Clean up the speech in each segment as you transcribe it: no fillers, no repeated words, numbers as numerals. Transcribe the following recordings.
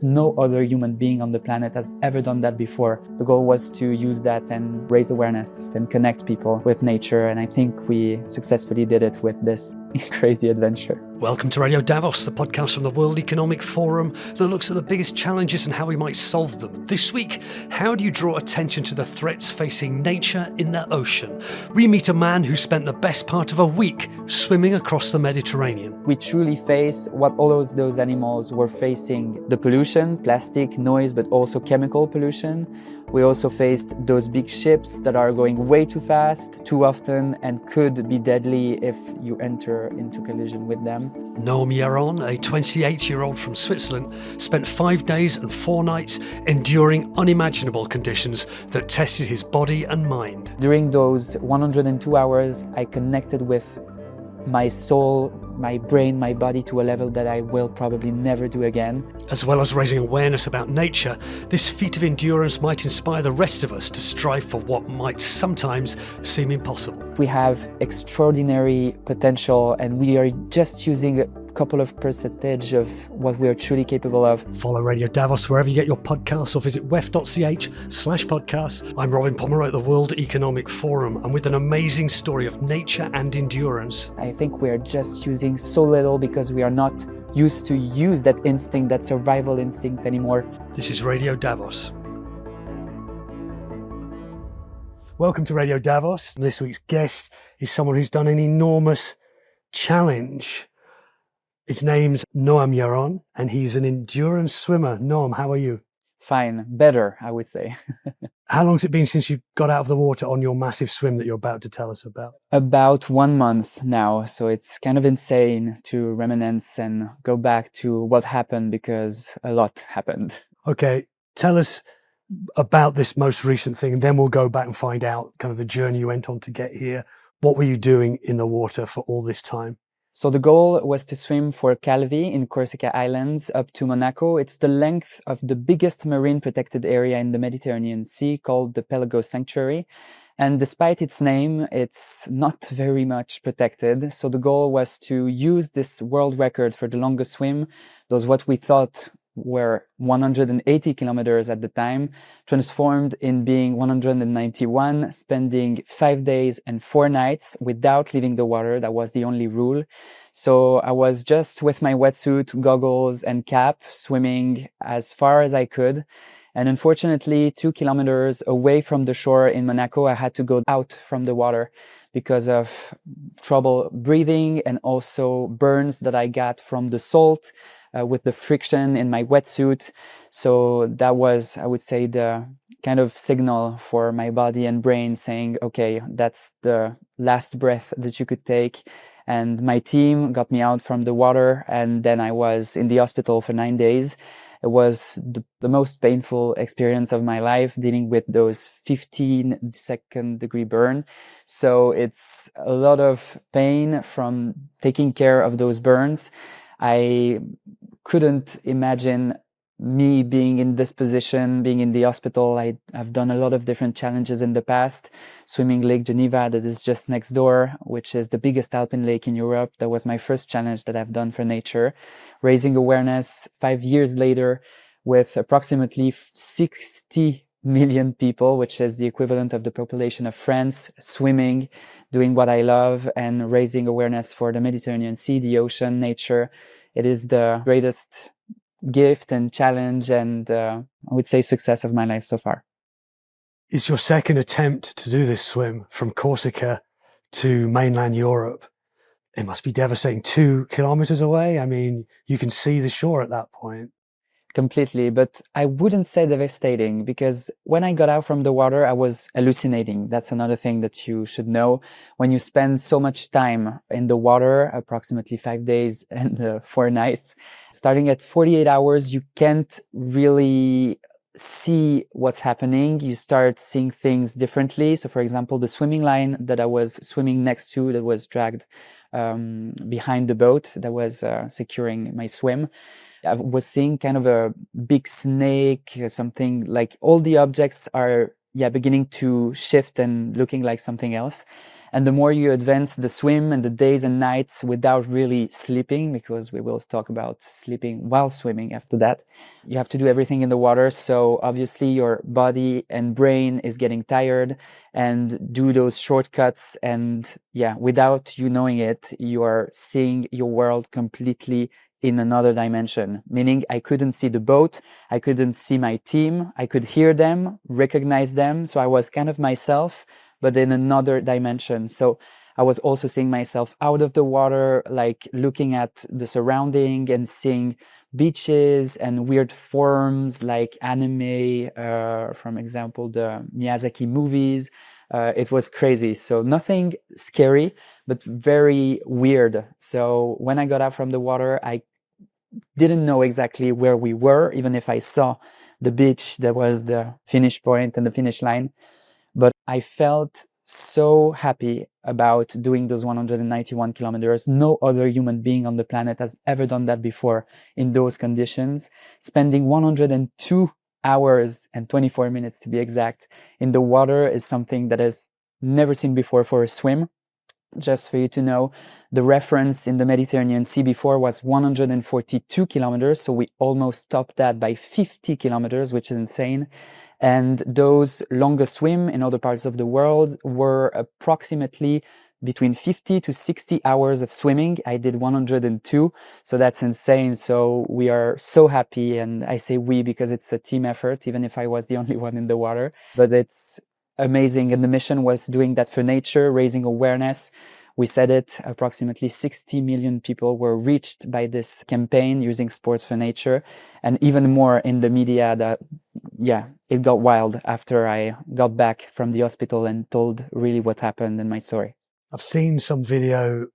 No other human being on the planet has ever done that before. The goal was to use that and raise awareness and connect people with nature, and I think we successfully did it with this crazy adventure. Welcome to Radio Davos, the podcast from the World Economic Forum that looks at the biggest challenges and how we might solve them. This week, how do you draw attention to the threats facing nature in the ocean? We meet a man who spent the best part of a week swimming across the Mediterranean. We truly face what all of those animals were facing: the pollution, plastic, noise, but also chemical pollution. We also faced those big ships that are going way too fast, too often, and could be deadly if you enter into collision with them. Noam Yaron, a 28-year-old from Switzerland, spent 5 days and 4 nights enduring unimaginable conditions that tested his body and mind. During those 102 hours, I connected with my soul, my brain, my body to a level that I will probably never do again. As well as raising awareness about nature, this feat of endurance might inspire the rest of us to strive for what might sometimes seem impossible. We have extraordinary potential, and we are just using a couple of percentage of what we are truly capable of. Follow Radio Davos wherever you get your podcasts or visit wef.ch/podcasts. I'm Robin Pomeroy at the World Economic Forum, and with an amazing story of nature and endurance. I think we are just using so little because we are not used to use that instinct, that survival instinct anymore. This is Radio Davos. Welcome to Radio Davos. This week's guest is someone who's done an enormous challenge. His name's Noam Yaron, and he's an endurance swimmer. Noam, how are you? Fine, better, I would say. How long's it been since you got out of the water on your massive swim that you're about to tell us about? About 1 month now, so it's kind of insane to reminisce and go back to what happened, because a lot happened. Okay, tell us about this most recent thing, and then we'll go back and find out kind of the journey you went on to get here. What were you doing in the water for all this time? So the goal was to swim for Calvi in Corsica Islands up to Monaco. It's the length of the biggest marine protected area in the Mediterranean Sea, called the Pelagos Sanctuary. And despite its name, it's not very much protected. So the goal was to use this world record for the longest swim, those what we thought were 180 kilometers at the time, transformed in being 191, spending 5 days and 4 nights without leaving the water. That was the only rule. So I was just with my wetsuit, goggles, and cap, swimming as far as I could. And unfortunately, 2 kilometers away from the shore in Monaco, I had to go out from the water because of trouble breathing and also burns that I got from the salt with the friction in my wetsuit. So that was, I would say, the kind of signal for my body and brain saying, okay, that's the last breath that you could take. And my team got me out from the water, and then I was in the hospital for 9 days. It was the most painful experience of my life, dealing with those 15-second degree burn. So it's a lot of pain from taking care of those burns. I couldn't imagine me being in this position, being in the hospital. I've done a lot of different challenges in the past, swimming Lake Geneva that is just next door, which is the biggest alpine lake in Europe. That was my first challenge that I've done for nature. Raising awareness 5 years later with approximately 60 million people, which is the equivalent of the population of France, swimming, doing what I love, and raising awareness for the Mediterranean Sea, the ocean, nature. It is the greatest gift and challenge and I would say success of my life so far. It's your second attempt to do this swim from Corsica to mainland Europe. It must be devastating. 2 kilometers away. I mean, you can see the shore at that point. Completely, but I wouldn't say devastating, because when I got out from the water, I was hallucinating. That's another thing that you should know. When you spend so much time in the water, approximately 5 days and 4 nights, starting at 48 hours, you can't really see what's happening. You start seeing things differently. So for example, the swimming line that I was swimming next to, that was dragged behind the boat that was securing my swim, I was seeing kind of a big snake, something like all the objects are beginning to shift and looking like something else. And the more you advance the swim and the days and nights without really sleeping, because we will talk about sleeping while swimming after that, you have to do everything in the water. So obviously your body and brain is getting tired and do those shortcuts. And yeah, without you knowing it, you are seeing your world completely in another dimension, meaning I couldn't see the boat, I couldn't see my team, I could hear them, recognize them. So I was kind of myself, but in another dimension. So I was also seeing myself out of the water, like looking at the surrounding and seeing beaches and weird forms like anime, from example, the Miyazaki movies. It was crazy. So nothing scary, but very weird. So when I got out from the water, I didn't know exactly where we were, even if I saw the beach, that was the finish point and the finish line. But I felt so happy about doing those 191 kilometers. No other human being on the planet has ever done that before in those conditions. Spending 102 hours and 24 minutes to be exact in the water is something that is never seen before for a swim. Just for you to know, the reference in the Mediterranean Sea before was 142 kilometers. So we almost topped that by 50 kilometers, which is insane. And those longer swim in other parts of the world were approximately between 50 to 60 hours of swimming. I did 102. So that's insane. So we are so happy. And I say we because it's a team effort, even if I was the only one in the water. But it's amazing. And the mission was doing that for nature, raising awareness. We said it, approximately 60 million people were reached by this campaign using sports for nature, and even more in the media. That, yeah, it got wild after I got back from the hospital and told really what happened in my story. I've seen some video,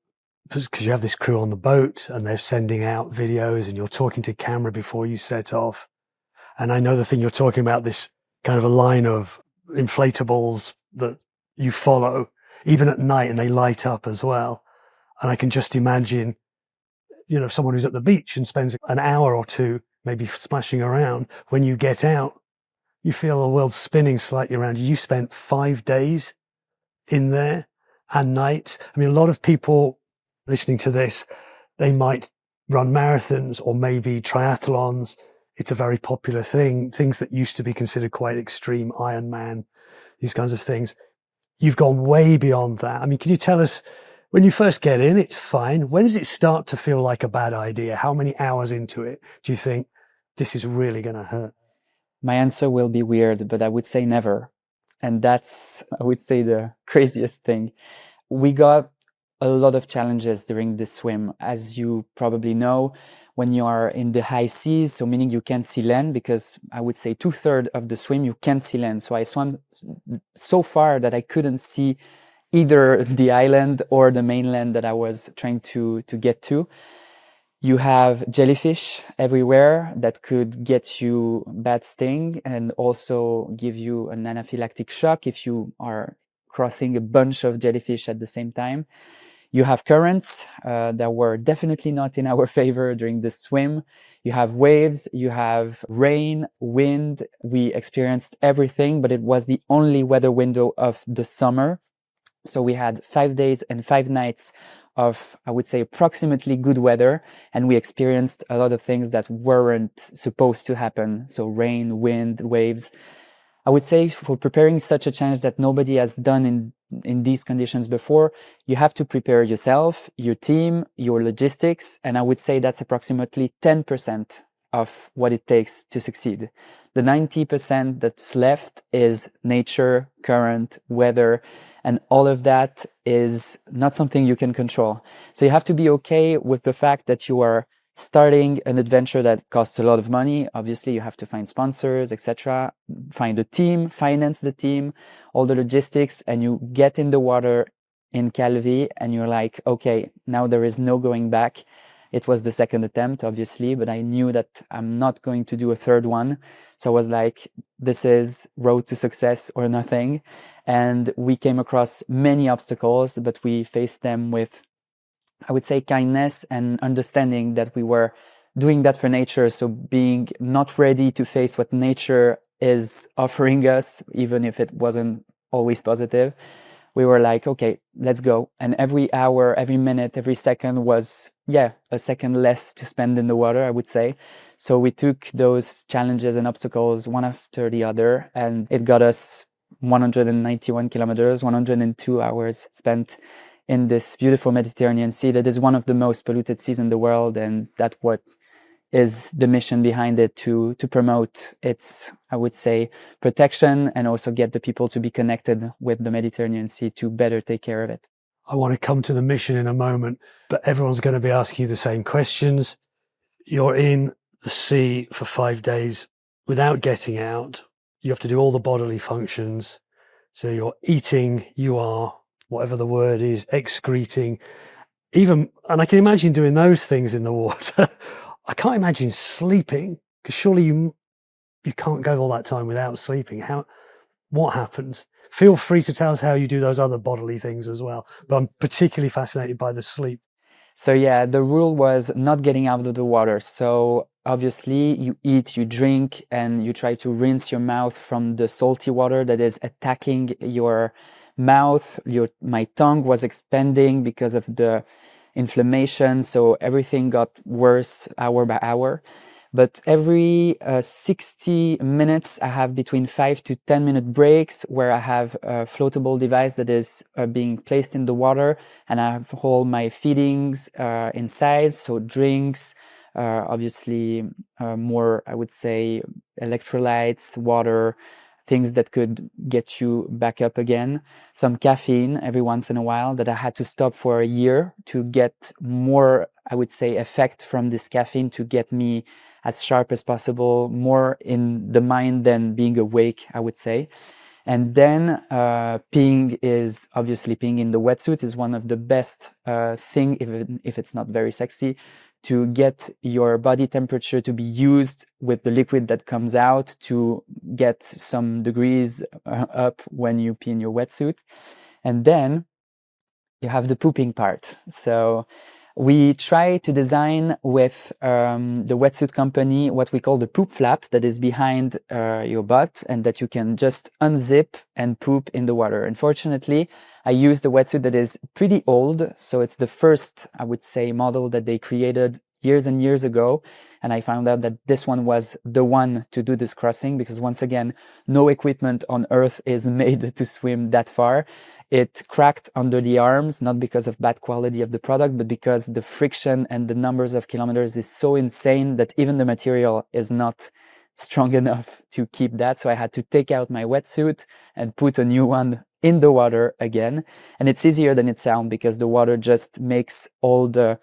because you have this crew on the boat and they're sending out videos and you're talking to camera before you set off. And I know the thing you're talking about, this kind of a line of inflatables that you follow even at night, and they light up as well. And I can just imagine, someone who's at the beach and spends an hour or two maybe splashing around. When you get out, you feel the world spinning slightly around you. You spent 5 days in there and nights. I mean, a lot of people listening to this, they might run marathons or maybe triathlons. It's a very popular thing. Things that used to be considered quite extreme, Ironman, these kinds of things. You've gone way beyond that. I mean, can you tell us, when you first get in, it's fine. When does it start to feel like a bad idea? How many hours into it do you think this is really going to hurt? My answer will be weird, but I would say never. And that's, I would say, the craziest thing. We got a lot of challenges during this swim. As you probably know, when you are in the high seas, so meaning you can't see land, because I would say 2/3 of the swim you can't see land. So I swam so far that I couldn't see either the island or the mainland that I was trying to get to. You have jellyfish everywhere that could get you bad sting and also give you an anaphylactic shock if you are crossing a bunch of jellyfish at the same time. You have currents that were definitely not in our favor during this swim. You have waves, you have rain, wind. We experienced everything, but it was the only weather window of the summer. So we had 5 days and 5 nights of, I would say, approximately good weather. And we experienced a lot of things that weren't supposed to happen. So rain, wind, waves. I would say for preparing such a challenge that nobody has done in these conditions before, you have to prepare yourself, your team, your logistics. And I would say that's approximately 10% of what it takes to succeed. The 90% that's left is nature, current, weather, and all of that is not something you can control. So you have to be okay with the fact that you are starting an adventure that costs a lot of money. Obviously, you have to find sponsors, etc., find a team, finance the team, all the logistics, and you get in the water in Calvi and you're like, okay, now there is no going back. It was the second attempt, obviously, but I knew that I'm not going to do a third one. So I was like, this is road to success or nothing. And we came across many obstacles, but we faced them with, I would say, kindness and understanding that we were doing that for nature. So being not ready to face what nature is offering us, even if it wasn't always positive, we were like, okay, let's go. And every hour, every minute, every second was, a second less to spend in the water, I would say. So we took those challenges and obstacles one after the other, and it got us 191 kilometers, 102 hours spent in this beautiful Mediterranean Sea that is one of the most polluted seas in the world. And that's what is the mission behind it, to promote its, I would say, protection, and also get the people to be connected with the Mediterranean Sea to better take care of it. I want to come to the mission in a moment, but everyone's going to be asking you the same questions. You're in the sea for 5 days without getting out. You have to do all the bodily functions. So you're eating, you are, whatever the word is, excreting, and I can imagine doing those things in the water. I can't imagine sleeping, because surely you can't go all that time without sleeping. What happens? Feel free to tell us how you do those other bodily things as well, but I'm particularly fascinated by the sleep. So the rule was not getting out of the water. So obviously you eat, you drink, and you try to rinse your mouth from the salty water that is attacking your mouth. My tongue was expanding because of the inflammation. So everything got worse hour by hour. But every 60 minutes, I have between 5 to 10 minute breaks where I have a floatable device that is being placed in the water, and I have all my feedings inside. So drinks, obviously more, I would say, electrolytes, water, things that could get you back up again. Some caffeine every once in a while that I had to stop for a year to get more, I would say, effect from this caffeine to get me as sharp as possible, more in the mind than being awake, I would say. And then peeing in the wetsuit is one of the best thing, even if it's not very sexy, to get your body temperature to be used with the liquid that comes out to get some degrees up when you pee in your wetsuit. And then you have the pooping part. So we try to design with the wetsuit company what we call the poop flap that is behind your butt, and that you can just unzip and poop in the water. Unfortunately, I used a wetsuit that is pretty old. So it's the first, I would say, model that they created years and years ago. And I found out that this one was the one to do this crossing, because once again, no equipment on Earth is made to swim that far. It cracked under the arms, not because of bad quality of the product, but because the friction and the numbers of kilometers is so insane that even the material is not strong enough to keep that. So I had to take out my wetsuit and put a new one in the water again. And it's easier than it sounds, because the water just makes all the,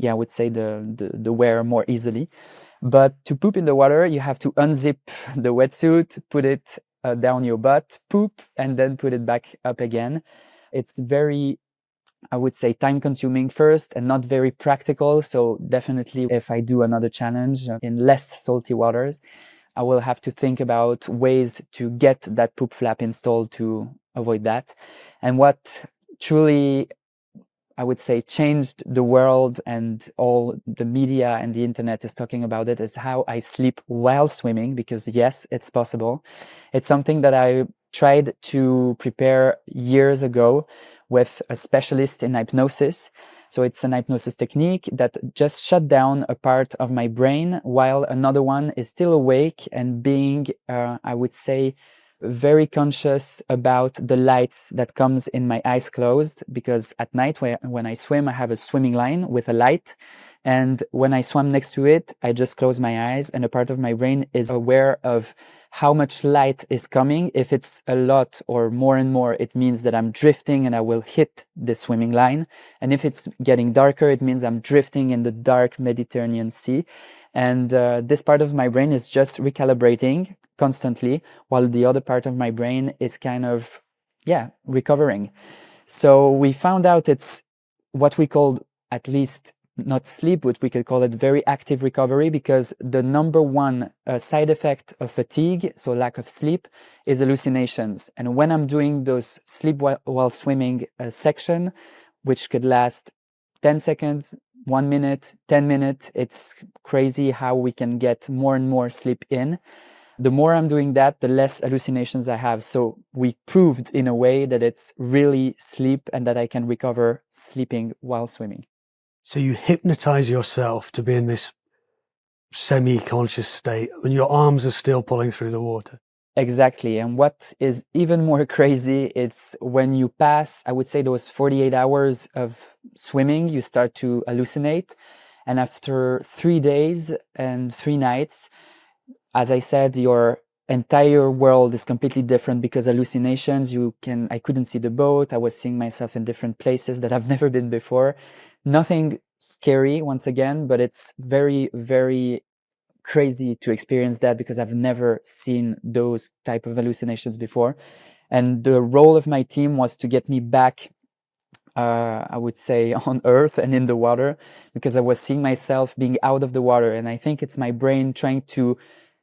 I would say the wear more easily. But to poop in the water, you have to unzip the wetsuit, put it down your butt, poop, and then put it back up again. It's very, I would say, time consuming first and not very practical. So definitely if I do another challenge in less salty waters, I will have to think about ways to get that poop flap installed to avoid that. And what truly, I would say, changed the world, and all the media and the internet is talking about it, is how I sleep while swimming, because yes, it's possible. It's something that I tried to prepare years ago with a specialist in hypnosis. So it's an hypnosis technique that just shut down a part of my brain while another one is still awake and being, I would say, very conscious about the lights that comes in my eyes closed, because at night when I swim, I have a swimming line with a light. And when I swam next to it, I just close my eyes, and a part of my brain is aware of how much light is coming. If it's a lot or more and more, it means that I'm drifting and I will hit the swimming line. And if it's getting darker, it means I'm drifting in the dark Mediterranean Sea. And this part of my brain is just recalibrating constantly, while the other part of my brain is kind of, recovering. So we found out it's what we call, at least not sleep, but we could call it very active recovery, because the number one side effect of fatigue, so lack of sleep, is hallucinations. And when I'm doing those sleep while swimming section, which could last 10 seconds, 1 minute, 10 minutes, it's crazy how we can get more and more sleep in. The more I'm doing that, the less hallucinations I have. So we proved in a way that it's really sleep and that I can recover sleeping while swimming. So you hypnotize yourself to be in this semi-conscious state when your arms are still pulling through the water. Exactly. And what is even more crazy, it's when you pass, I would say, those 48 hours of swimming, you start to hallucinate. And after 3 days and 3 nights, as I said, your entire world is completely different because hallucinations, I couldn't see the boat. I was seeing myself in different places that I've never been before. Nothing scary once again, but it's very, very crazy to experience that because I've never seen those type of hallucinations before. And the role of my team was to get me back, I would say, on earth and in the water, because I was seeing myself being out of the water. And I think it's my brain trying to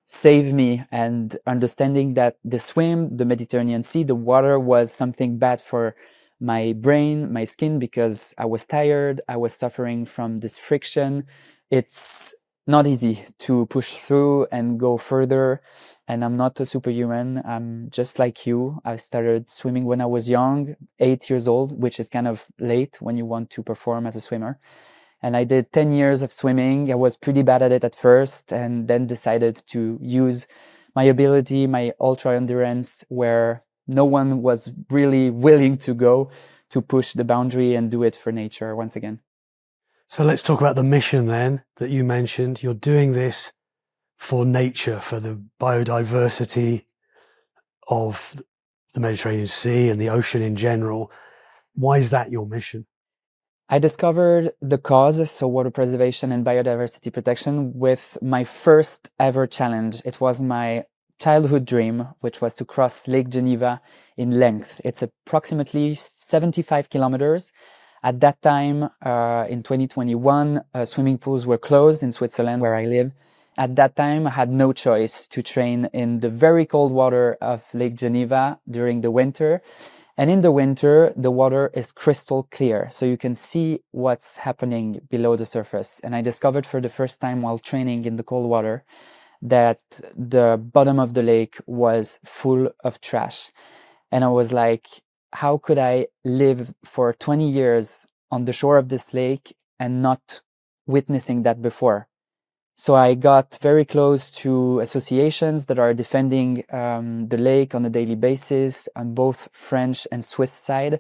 save me and understanding that the swim, the Mediterranean Sea, the water was something bad for my brain, my skin, because I was tired. I was suffering from this friction. It's not easy to push through and go further. And I'm not a superhuman. I'm just like you. I started swimming when I was young, 8 years old, which is kind of late when you want to perform as a swimmer. And I did 10 years of swimming. I was pretty bad at it at first, and then decided to use my ability, my ultra endurance, where no one was really willing to go, to push the boundary and do it for nature once again. So let's talk about the mission then that you mentioned. You're doing this for nature, for the biodiversity of the Mediterranean Sea and the ocean in general. Why is that your mission? I discovered the cause, so water preservation and biodiversity protection, with my first ever challenge. It was my childhood dream, which was to cross Lake Geneva in length. It's approximately 75 kilometers. At that time, in 2021, swimming pools were closed in Switzerland, where I live. At that time, I had no choice to train in the very cold water of Lake Geneva during the winter. And in the winter, the water is crystal clear, so you can see what's happening below the surface. And I discovered for the first time while training in the cold water that the bottom of the lake was full of trash. And I was like, how could I live for 20 years on the shore of this lake and not witnessing that before? So I got very close to associations that are defending the lake on a daily basis on both French and Swiss side.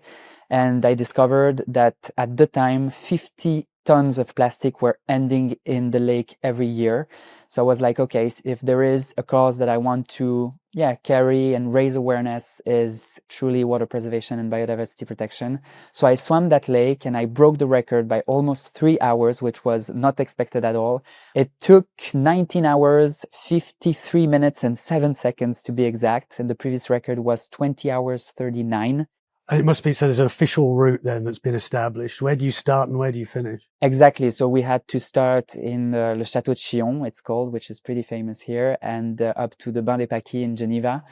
And I discovered that at the time, 50 tons of plastic were ending in the lake every year. So I was like, okay, if there is a cause that I want to carry and raise awareness, is truly water preservation and biodiversity protection. So I swam that lake and I broke the record by almost 3 hours, which was not expected at all. It took 19 hours, 53 minutes and 7 seconds to be exact. And the previous record was 20 hours, 39. And it must be, so there's an official route then that's been established. Where do you start and where do you finish? Exactly. So we had to start in Le Château de Chillon, it's called, which is pretty famous here, and up to the Bain des Paquis in Geneva.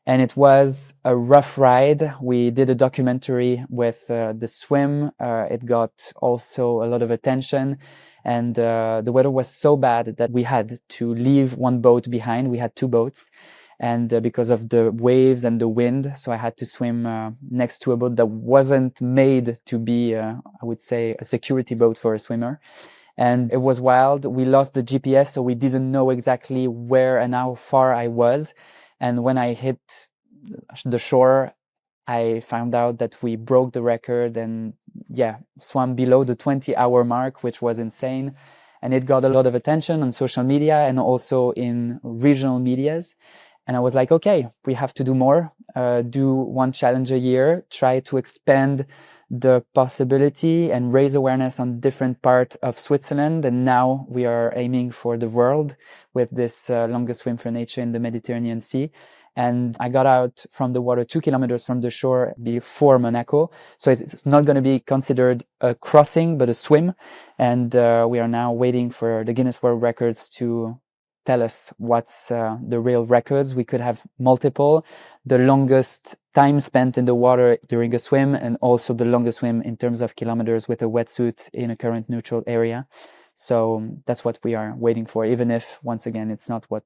And it was a rough ride. We did a documentary with the swim. It got also a lot of attention. And the weather was so bad that we had to leave one boat behind. We had two boats. And because of the waves and the wind, so I had to swim next to a boat that wasn't made to be, I would say, a security boat for a swimmer. And it was wild. We lost the GPS, so we didn't know exactly where and how far I was. And when I hit the shore, I found out that we broke the record and swam below the 20-hour mark, which was insane. And it got a lot of attention on social media and also in regional medias. And I was like, okay, we have to do more, do one challenge a year, try to expand the possibility and raise awareness on different parts of Switzerland. And now we are aiming for the world with this longest swim for nature in the Mediterranean Sea. And I got out from the water 2 kilometers from the shore before Monaco. So it's not going to be considered a crossing, but a swim. And we are now waiting for the Guinness World Records to tell us what's the real records. We could have multiple, the longest time spent in the water during a swim and also the longest swim in terms of kilometers with a wetsuit in a current neutral area. So that's what we are waiting for, even if, once again, it's not what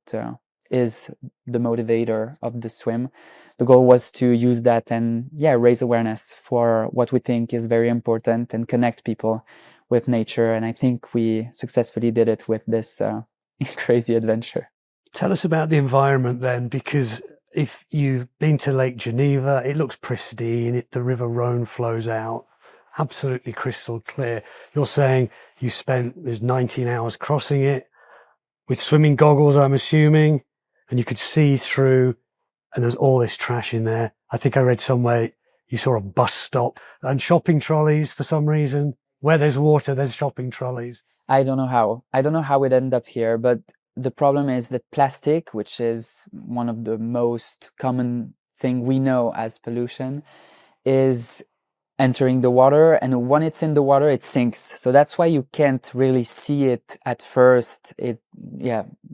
is the motivator of the swim. The goal was to use that and raise awareness for what we think is very important and connect people with nature. And I think we successfully did it with this crazy adventure. Tell us about the environment then, because if you've been to Lake Geneva, it looks pristine. The River Rhone flows out, absolutely crystal clear. You're saying you spent 19 hours crossing it with swimming goggles, I'm assuming, and you could see through, and there's all this trash in there. I think I read somewhere you saw a bus stop and shopping trolleys for some reason. Where there's water, there's shopping trolleys. I don't know how. I don't know how it ended up here, but the problem is that plastic, which is one of the most common thing we know as pollution, is entering the water, and when it's in the water it sinks. So that's why you can't really see it at first. It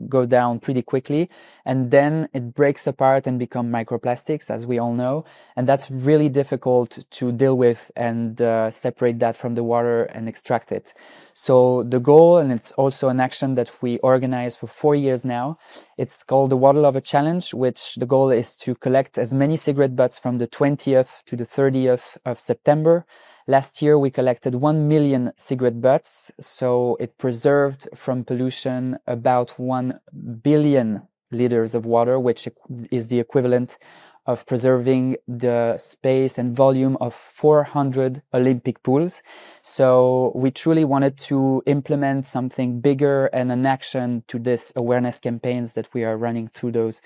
go down pretty quickly, and then it breaks apart and become microplastics, as we all know, and that's really difficult to deal with and separate that from the water and extract it. So the goal, and it's also an action that we organize for 4 years now, it's called the Water Lover Challenge, which the goal is to collect as many cigarette butts from the 20th to the 30th of September. Last year, we collected 1 million cigarette butts, so it preserved from pollution about 1 billion liters of water, which is the equivalent of preserving the space and volume of 400 Olympic pools. So we truly wanted to implement something bigger and an action to this awareness campaigns that we are running through those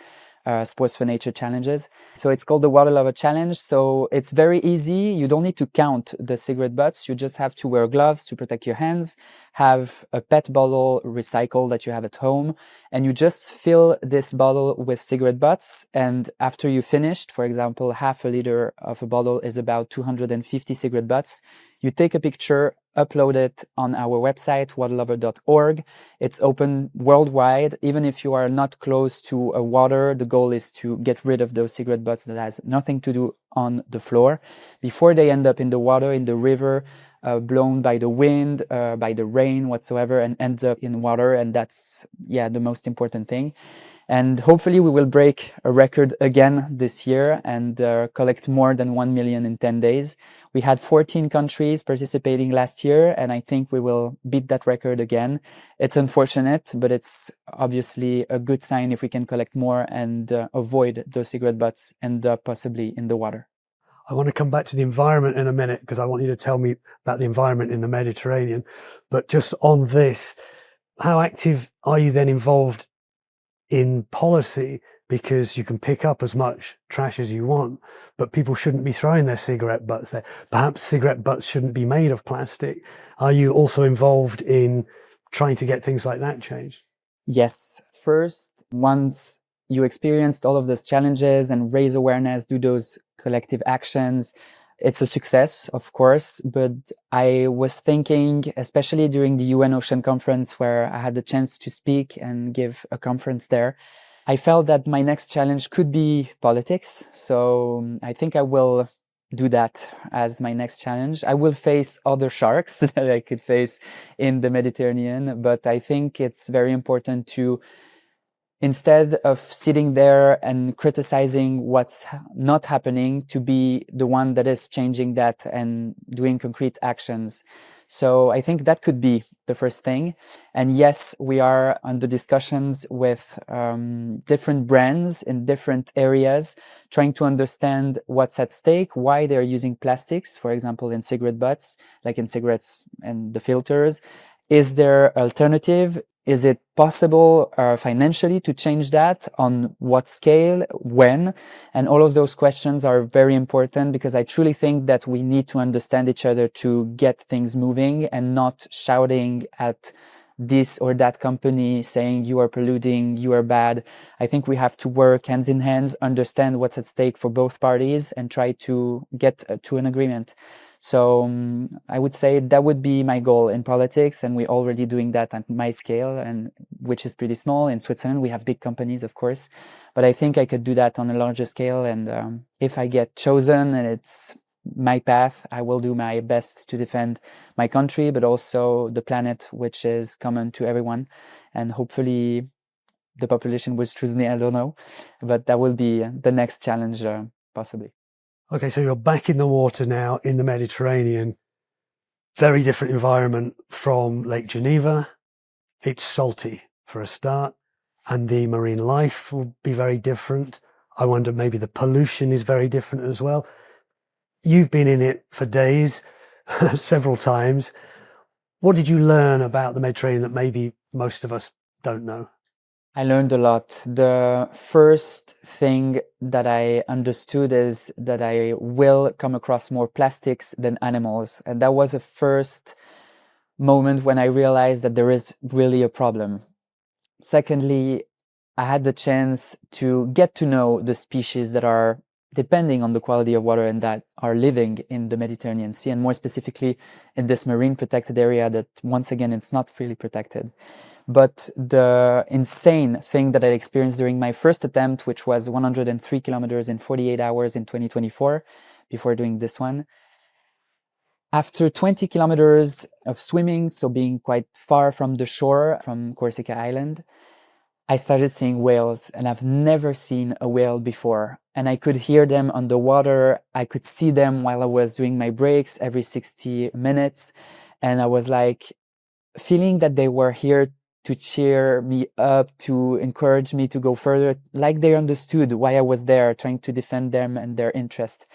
Sports for Nature challenges. So it's called the Water Lover Challenge. So it's very easy. You don't need to count the cigarette butts. You just have to wear gloves to protect your hands, have a PET bottle recycle that you have at home, and you just fill this bottle with cigarette butts. And after you finished, for example, half a liter of a bottle is about 250 cigarette butts. You take a picture, upload it on our website, waterlover.org. It's open worldwide. Even if you are not close to a water, the goal is to get rid of those cigarette butts that has nothing to do on the floor before they end up in the water, in the river, blown by the wind, by the rain, whatsoever, and ends up in water. And that's, the most important thing. And hopefully we will break a record again this year and collect more than 1 million in 10 days. We had 14 countries participating last year, and I think we will beat that record again. It's unfortunate, but it's obviously a good sign if we can collect more and avoid those cigarette butts end up possibly in the water. I want to come back to the environment in a minute, because I want you to tell me about the environment in the Mediterranean. But just on this, how active are you then involved in policy? Because you can pick up as much trash as you want, but people shouldn't be throwing their cigarette butts there. Perhaps cigarette butts shouldn't be made of plastic. Are you also involved in trying to get things like that changed? Yes. First, once you experienced all of those challenges and raise awareness, do those collective actions, it's a success, of course, but I was thinking, especially during the UN Ocean Conference, where I had the chance to speak and give a conference there, I felt that my next challenge could be politics. So I think I will do that as my next challenge. I will face other sharks that I could face in the Mediterranean, but I think it's very important to, instead of sitting there and criticizing what's not happening, to be the one that is changing that and doing concrete actions. So I think that could be the first thing. And yes, we are under discussions with different brands in different areas, trying to understand what's at stake, why they're using plastics, for example, in cigarette butts, like in cigarettes and the filters. Is there alternative? Is it possible financially to change that? On what scale? When? And all of those questions are very important, because I truly think that we need to understand each other to get things moving, and not shouting at this or that company saying you are polluting, you are bad. I think we have to work hands in hands, understand what's at stake for both parties, and try to get to an agreement. So I would say that would be my goal in politics, and we're already doing that at my scale, and which is pretty small. In Switzerland, we have big companies, of course, but I think I could do that on a larger scale. And if I get chosen and it's my path, I will do my best to defend my country, but also the planet, which is common to everyone, and hopefully the population will choose me, I don't know. But that will be the next challenge, possibly. Okay, so you're back in the water now in the Mediterranean. Very different environment from Lake Geneva. It's salty for a start, and the marine life will be very different. I wonder maybe the pollution is very different as well. You've been in it for days, several times. What did you learn about the Mediterranean that maybe most of us don't know? I learned a lot. The first thing that I understood is that I will come across more plastics than animals. And that was a first moment when I realized that there is really a problem. Secondly, I had the chance to get to know the species that are depending on the quality of water and that are living in the Mediterranean Sea, and more specifically in this marine protected area that, once again, it's not really protected. But the insane thing that I experienced during my first attempt, which was 103 kilometers in 48 hours in 2024, before doing this one, after 20 kilometers of swimming, so being quite far from the shore, from Corsica Island, I started seeing whales, and I've never seen a whale before. And I could hear them on the water. I could see them while I was doing my breaks every 60 minutes. And I was like feeling that they were here to cheer me up, to encourage me to go further, like they understood why I was there, trying to defend them and their interest.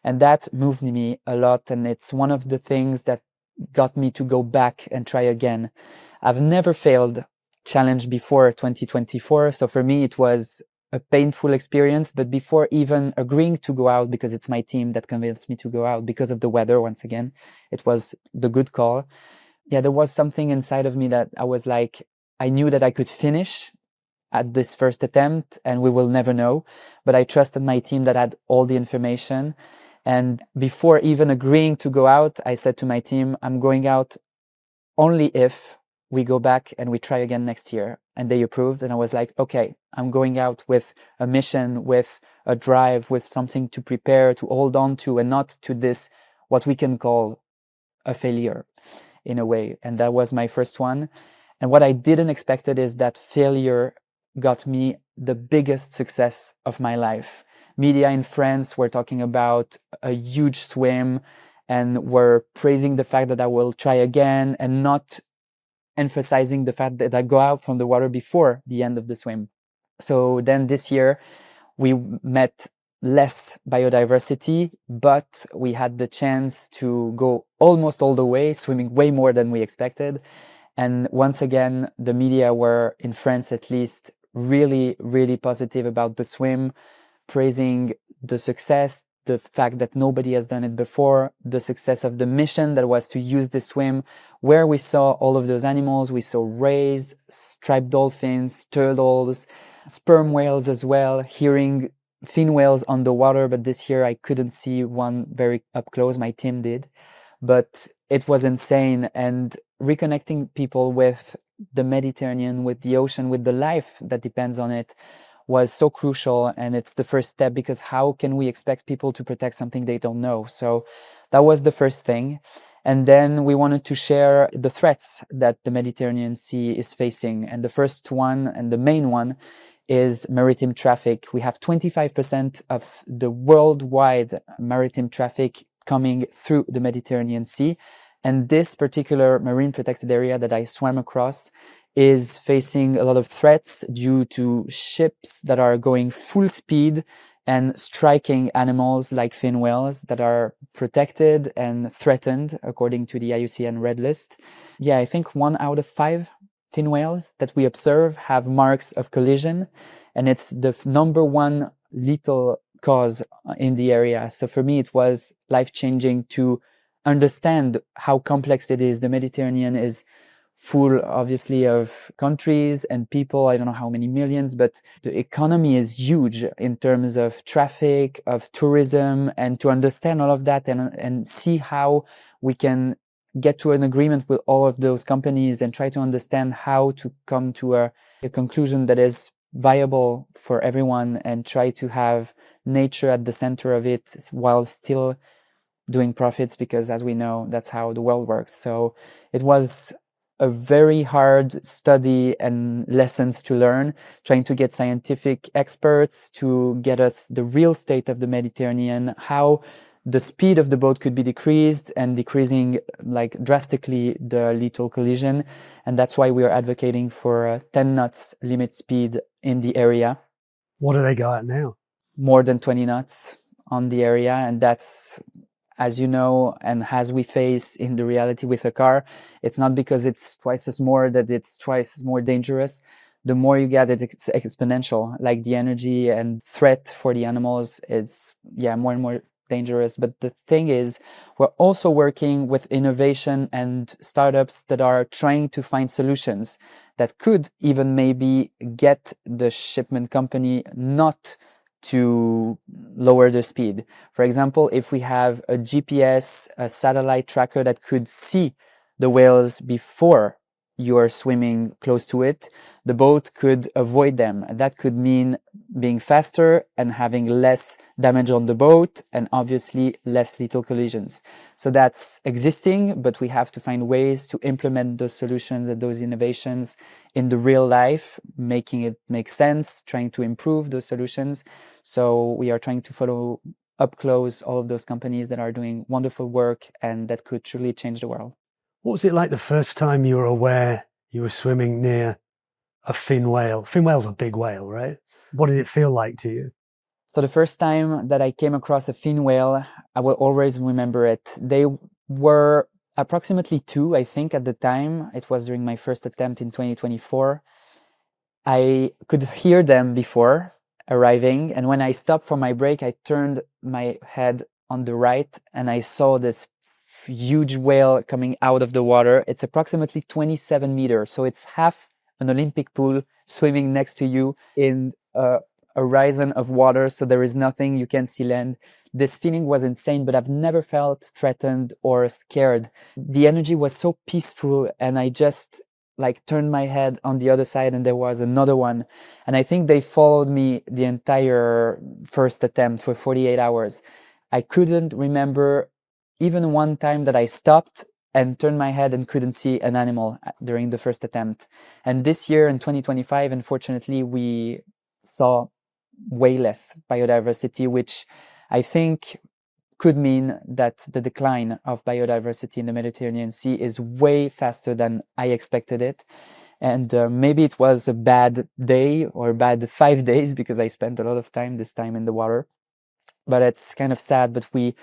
And that moved me a lot. And it's one of the things that got me to go back and try again. I've never failed challenge before 2024. So for me, it was a painful experience. But before even agreeing to go out, because it's my team that convinced me to go out because of the weather, once again, it was the good call. Yeah, there was something inside of me that I was like, I knew that I could finish at this first attempt and we will never know. But I trusted my team that had all the information. And before even agreeing to go out, I said to my team, I'm going out only if we go back and we try again next year. And they approved. And I was like, okay, I'm going out with a mission, with a drive, with something to prepare, to hold on to, and not to this, what we can call a failure in a way. And that was my first one. And what I didn't expect is that failure got me the biggest success of my life. Media in France were talking about a huge swim and were praising the fact that I will try again and not emphasizing the fact that I go out from the water before the end of the swim. So then this year we met less biodiversity, but we had the chance to go almost all the way, swimming way more than we expected. And once again, the media were, in France at least, really, really positive about the swim, praising the success, the fact that nobody has done it before, the success of the mission that was to use the swim, where we saw all of those animals. We saw rays, striped dolphins, turtles, sperm whales as well, hearing fin whales on the water, but this year I couldn't see one very up close. My team did, but it was insane. And reconnecting people with the Mediterranean, with the ocean, with the life that depends on it, was so crucial. And it's the first step, because how can we expect people to protect something they don't know? So that was the first thing. And then we wanted to share the threats that the Mediterranean Sea is facing. And the first one, and the main one, is maritime traffic. We have 25% of the worldwide maritime traffic coming through the Mediterranean Sea. And this particular marine protected area that I swam across is facing a lot of threats due to ships that are going full speed and striking animals like fin whales that are protected and threatened according to the IUCN Red List. Yeah, I think 1 out of 5 fin whales that we observe have marks of collision, and it's the number one lethal cause in the area. So for me, it was life-changing to understand how complex it is. The Mediterranean is full, obviously, of countries and people. I don't know how many millions, but the economy is huge in terms of traffic, of tourism, and to understand all of that and see how we can get to an agreement with all of those companies and try to understand how to come to a conclusion that is viable for everyone and try to have nature at the center of it while still doing profits, because as we know, that's how the world works. So it was a very hard study and lessons to learn, trying to get scientific experts to get us the real state of the Mediterranean, how the speed of the boat could be decreased and decreasing like drastically the lethal collision. And that's why we are advocating for 10 knots limit speed in the area. What do they go at now? More than 20 knots on the area. And that's, as you know, and as we face in the reality with a car, it's not because it's twice as more that it's twice as more dangerous. The more you get, it's exponential. Like the energy and threat for the animals, it's more and more dangerous. But the thing is, we're also working with innovation and startups that are trying to find solutions that could even maybe get the shipment company not to lower the speed. For example, if we have a GPS, a satellite tracker that could see the whales before you are swimming close to it, the boat could avoid them. That could mean being faster and having less damage on the boat and obviously less lethal collisions. So that's existing, but we have to find ways to implement those solutions and those innovations in the real life, making it make sense, trying to improve those solutions. So we are trying to follow up close all of those companies that are doing wonderful work and that could truly change the world. What was it like the first time you were aware you were swimming near a fin whale? Fin whale's a big whale, right? What did it feel like to you? So the first time that I came across a fin whale, I will always remember it. They were approximately 2, I think, at the time. It was during my first attempt in 2024. I could hear them before arriving. And when I stopped for my break, I turned my head on the right and I saw this huge whale coming out of the water. It's approximately 27 meters. So it's half an Olympic pool swimming next to you in a horizon of water. So there is nothing, you can't see land. This feeling was insane, but I've never felt threatened or scared. The energy was so peaceful and I just turned my head on the other side and there was another one. And I think they followed me the entire first attempt for 48 hours. I couldn't remember even one time that I stopped and turned my head and couldn't see an animal during the first attempt. And this year in 2025, unfortunately, we saw way less biodiversity, which I think could mean that the decline of biodiversity in the Mediterranean Sea is way faster than I expected it. And maybe it was a bad day or bad 5 days because I spent a lot of time this time in the water. But it's kind of sad, but we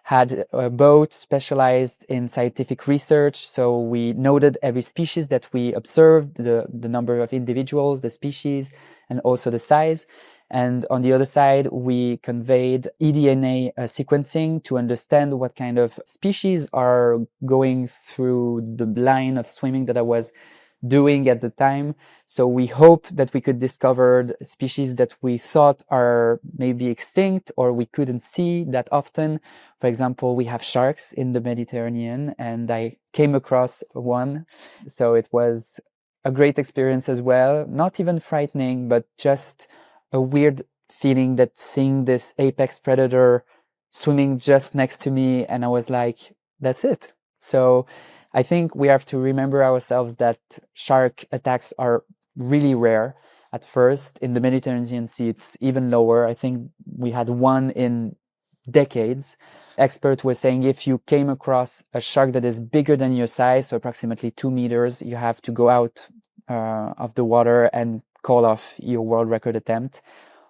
had a boat specialized in scientific research. So we noted every species that we observed, the number of individuals, the species, and also the size. And on the other side, we conveyed eDNA sequencing to understand what kind of species are going through the line of swimming that I was doing at the time. So we hope that we could discover species that we thought are maybe extinct or we couldn't see that often. For example, we have sharks in the Mediterranean and I came across one. So it was a great experience as well. Not even frightening, but just a weird feeling that seeing this apex predator swimming just next to me. And I was like, that's it. So I think we have to remember ourselves that shark attacks are really rare at first. In the Mediterranean Sea, it's even lower. I think we had one in decades. Experts were saying if you came across a shark that is bigger than your size, so approximately 2 meters, you have to go out of the water and call off your world record attempt.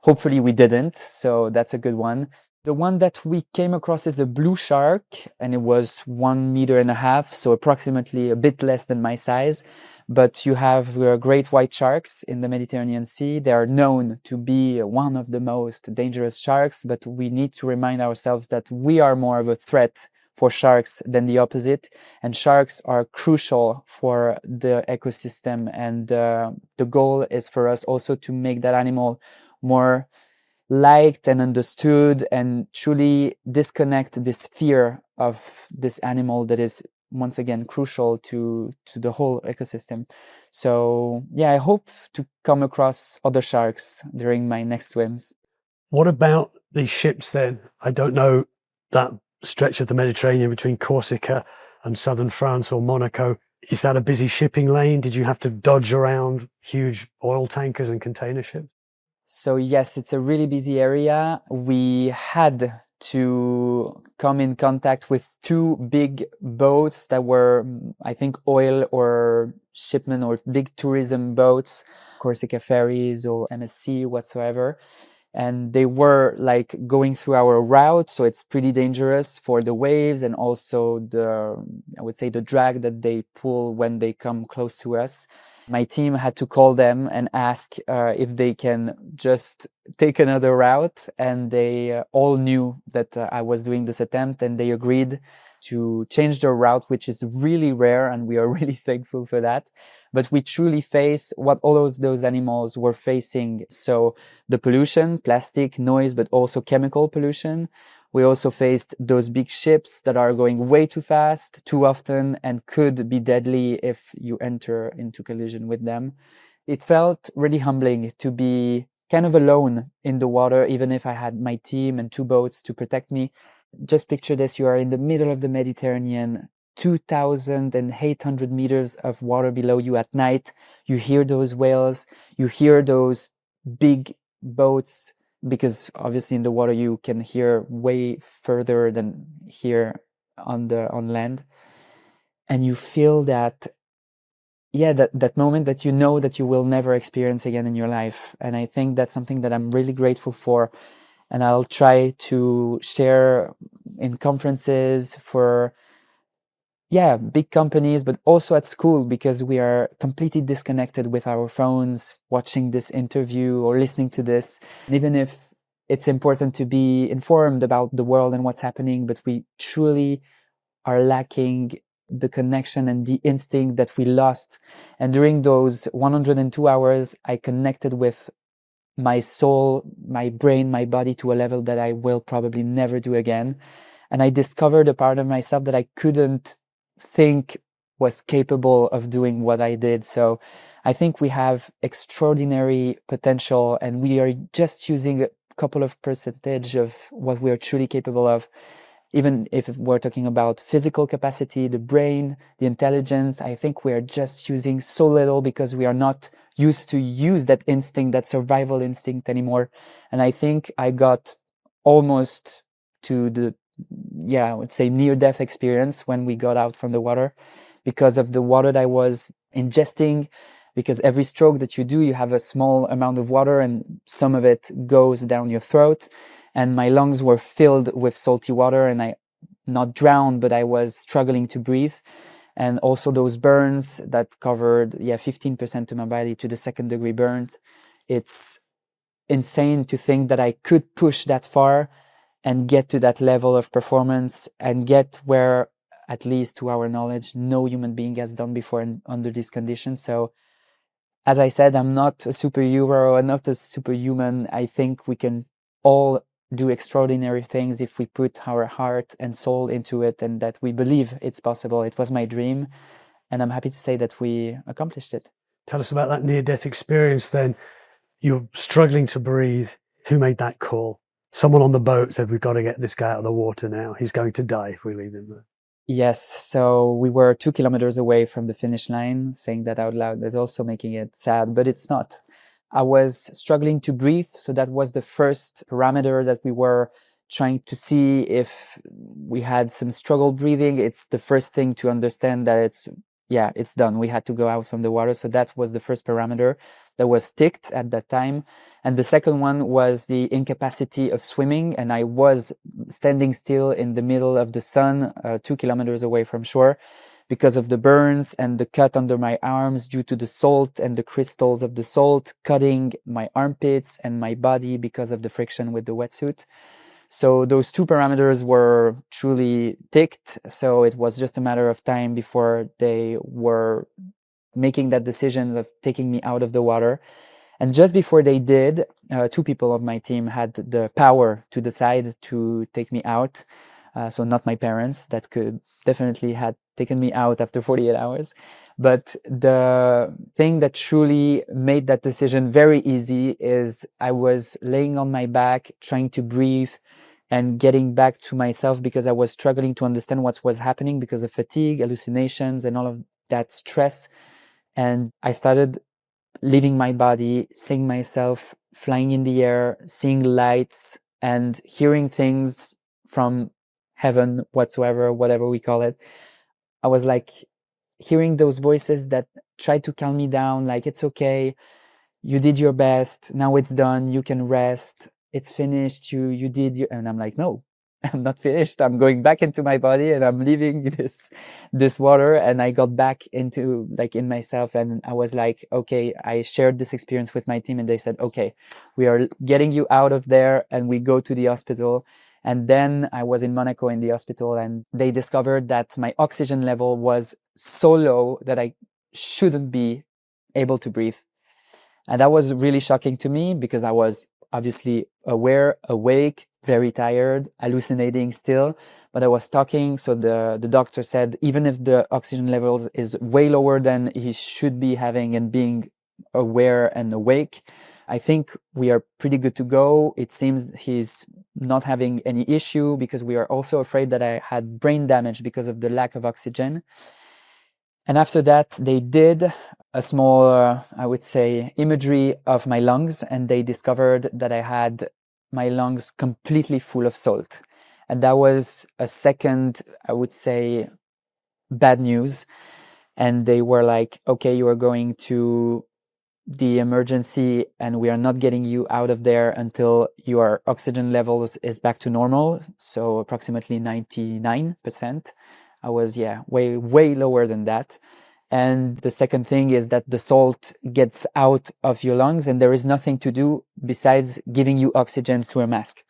Hopefully we didn't, so that's a good one. The one that we came across is a blue shark, and it was 1.5 meters, so approximately a bit less than my size. But you have great white sharks in the Mediterranean Sea. They are known to be one of the most dangerous sharks, but we need to remind ourselves that we are more of a threat for sharks than the opposite. And sharks are crucial for the ecosystem. And the goal is for us also to make that animal more liked and understood and truly disconnect this fear of this animal that is once again crucial to the whole ecosystem. So yeah, I hope to come across other sharks during my next swims. What about these ships then? I don't know that stretch of the Mediterranean between Corsica and southern France or Monaco. Is that a busy shipping lane? Did you have to dodge around huge oil tankers and container ships? So yes, it's a really busy area. We had to come in contact with two big boats that were, I think, oil or shipment or big tourism boats, Corsica ferries or MSC whatsoever. And they were like going through our route, so it's pretty dangerous for the waves and also I would say the drag that they pull when they come close to us. My team had to call them and ask if they can just take another route, and they all knew that I was doing this attempt, and they agreed to change their route, which is really rare, and we are really thankful for that. But we truly face what all of those animals were facing. So the pollution, plastic, noise, but also chemical pollution. We also faced those big ships that are going way too fast, too often, and could be deadly if you enter into collision with them. It felt really humbling to be kind of alone in the water, even if I had my team and two boats to protect me. Just picture this, you are in the middle of the Mediterranean, 2,800 meters of water below you at night. You hear those whales, you hear those big boats, because obviously in the water you can hear way further than here on land. And you feel that, yeah, that moment that you know that you will never experience again in your life. And I think that's something that I'm really grateful for. And I'll try to share in conferences for, yeah, big companies, but also at school, because we are completely disconnected with our phones, watching this interview or listening to this. And even if it's important to be informed about the world and what's happening, but we truly are lacking the connection and the instinct that we lost. And during those 102 hours, I connected with my soul, my brain, my body to a level that I will probably never do again. And I discovered a part of myself that I couldn't think was capable of doing what I did. So I think we have extraordinary potential, and we are just using a couple of percentage of what we are truly capable of. Even if we're talking about physical capacity, the brain, the intelligence, I think we are just using so little because we are not used to use that instinct, that survival instinct anymore. And I think I got almost to the, yeah, I would say near-death experience when we got out from the water, because of the water that I was ingesting. Because every stroke that you do, you have a small amount of water and some of it goes down your throat. And my lungs were filled with salty water, and I not drowned, but I was struggling to breathe. And also those burns that covered, 15% of my body to the 2nd-degree burns. It's insane to think that I could push that far and get to that level of performance and get where, at least to our knowledge, no human being has done before under these conditions. So as I said, I'm not a superhero, I'm not a superhuman. I think we can all do extraordinary things if we put our heart and soul into it, and that we believe it's possible. It was my dream, and I'm happy to say that we accomplished it. Tell us about that near-death experience then. You're struggling to breathe. Who made that call? Someone on the boat said, we've got to get this guy out of the water now. He's going to die if we leave him there. Yes, so we were 2 kilometers away from the finish line. Saying that out loud is also making it sad, but it's not. I was struggling to breathe, so that was the first parameter that we were trying to see if we had some struggle breathing. It's the first thing to understand that it's done. We had to go out from the water. So that was the first parameter that was ticked at that time. And the second one was the incapacity of swimming. And I was standing still in the middle of the sun, 2 kilometers away from shore, because of the burns and the cut under my arms due to the salt and the crystals of the salt cutting my armpits and my body because of the friction with the wetsuit. So those two parameters were truly ticked. So it was just a matter of time before they were making that decision of taking me out of the water. And just before they did, two people of my team had the power to decide to take me out. So not my parents, that could definitely had taken me out after 48 hours. But the thing that truly made that decision very easy is I was laying on my back, trying to breathe and getting back to myself, because I was struggling to understand what was happening because of fatigue, hallucinations, and all of that stress. And I started leaving my body, seeing myself flying in the air, seeing lights and hearing things from heaven, whatsoever, whatever we call it. I was like hearing those voices that tried to calm me down, like, it's okay, you did your best, now it's done, you can rest, it's finished, you did your, and I'm like, no, I'm not finished. I'm going back into my body and I'm leaving this water. And I got back into like in myself, and I was like, okay, I shared this experience with my team and they said, okay, we are getting you out of there, and we go to the hospital. And then I was in Monaco in the hospital, and they discovered that my oxygen level was so low that I shouldn't be able to breathe. And that was really shocking to me because I was obviously aware, awake, very tired, hallucinating still, but I was talking. So the doctor said, even if the oxygen levels is way lower than he should be having and being aware and awake, I think we are pretty good to go. It seems he's not having any issue, because we are also afraid that I had brain damage because of the lack of oxygen. And after that, they did a small, I would say, imagery of my lungs, and they discovered that I had my lungs completely full of salt. And that was a second, I would say, bad news. And they were like, okay, you are going to the emergency and we are not getting you out of there until your oxygen levels is back to normal. So approximately 99%. I was, way lower than that. And the second thing is that the salt gets out of your lungs and there is nothing to do besides giving you oxygen through a mask,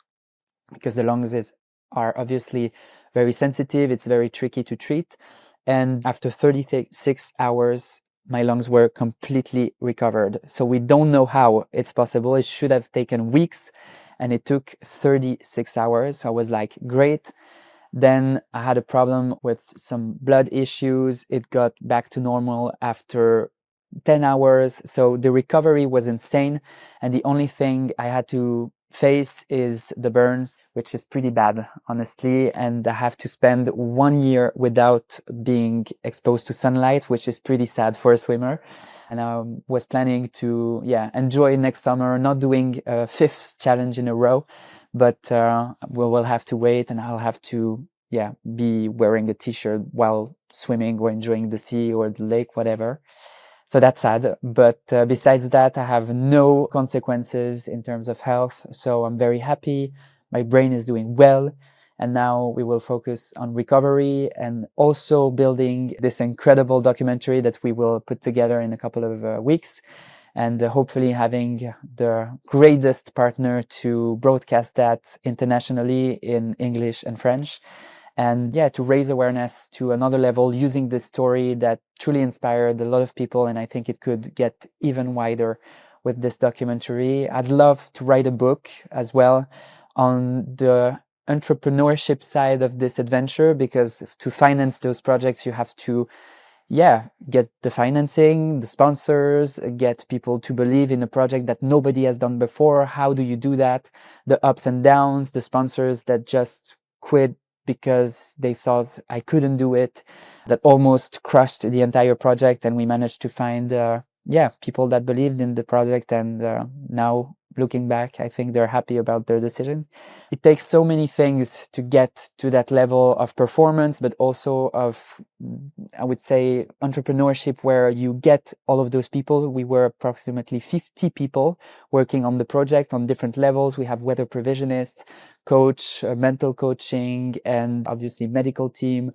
because the lungs are obviously very sensitive. It's very tricky to treat. And after 36 hours, my lungs were completely recovered. So we don't know how it's possible. It should have taken weeks and it took 36 hours. I was like, great. Then I had a problem with some blood issues. It got back to normal after 10 hours. So the recovery was insane. And the only thing I had to face is the burns, which is pretty bad, honestly. And I have to spend 1 year without being exposed to sunlight, which is pretty sad for a swimmer. And I was planning to, enjoy next summer, not doing a 5th challenge in a row, but we will have to wait, and I'll have to, be wearing a t-shirt while swimming or enjoying the sea or the lake, whatever. So that's sad. But besides that, I have no consequences in terms of health. So I'm very happy. My brain is doing well. And now we will focus on recovery and also building this incredible documentary that we will put together in a couple of weeks. And hopefully having the greatest partner to broadcast that internationally in English and French. And to raise awareness to another level using this story that truly inspired a lot of people. And I think it could get even wider with this documentary. I'd love to write a book as well on the entrepreneurship side of this adventure, because to finance those projects, you have to get the financing, the sponsors, get people to believe in a project that nobody has done before. How do you do that? The ups and downs, the sponsors that just quit because they thought I couldn't do it, that almost crushed the entire project. And we managed to find, people that believed in the project. And now looking back, I think they're happy about their decision. It takes so many things to get to that level of performance, but also of, I would say, entrepreneurship, where you get all of those people. We were approximately 50 people working on the project on different levels. We have weather provisionists, coach, mental coaching, and obviously medical team,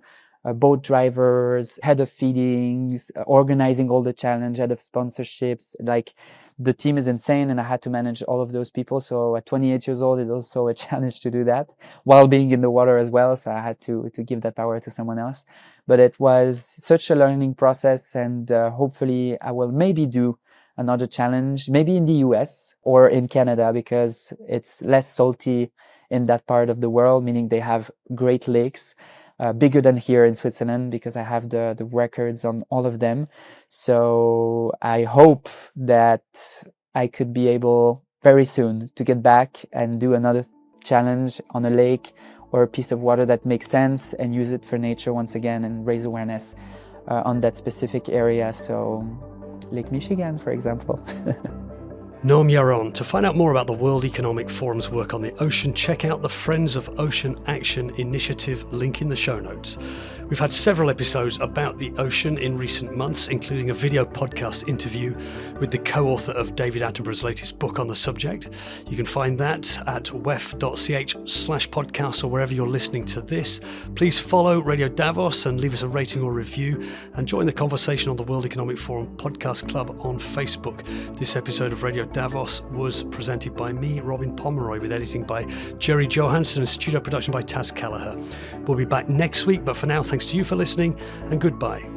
boat drivers, head of feedings, organizing all the challenge, head of sponsorships. Like, the team is insane, and I had to manage all of those people. So at 28 years old, it's also a challenge to do that while being in the water as well. So I had to give that power to someone else. But it was such a learning process, and hopefully I will maybe do another challenge, maybe in the US or in Canada, because it's less salty in that part of the world, meaning they have great lakes. Bigger than here in Switzerland, because I have the records on all of them. So I hope that I could be able very soon to get back and do another challenge on a lake or a piece of water that makes sense, and use it for nature once again and raise awareness on that specific area. So Lake Michigan, for example. Noam Yaron. To find out more about the World Economic Forum's work on the ocean, check out the Friends of Ocean Action initiative, link in the show notes. We've had several episodes about the ocean in recent months, including a video podcast interview with the co-author of David Attenborough's latest book on the subject. You can find that at wef.ch/podcast or wherever you're listening to this. Please follow Radio Davos and leave us a rating or review, and join the conversation on the World Economic Forum Podcast Club on Facebook. This episode of Radio Davos was presented by me, Robin Pomeroy, with editing by Jerry Johansson and studio production by Taz Kelleher. We'll be back next week, but for now, thanks to you for listening, and goodbye.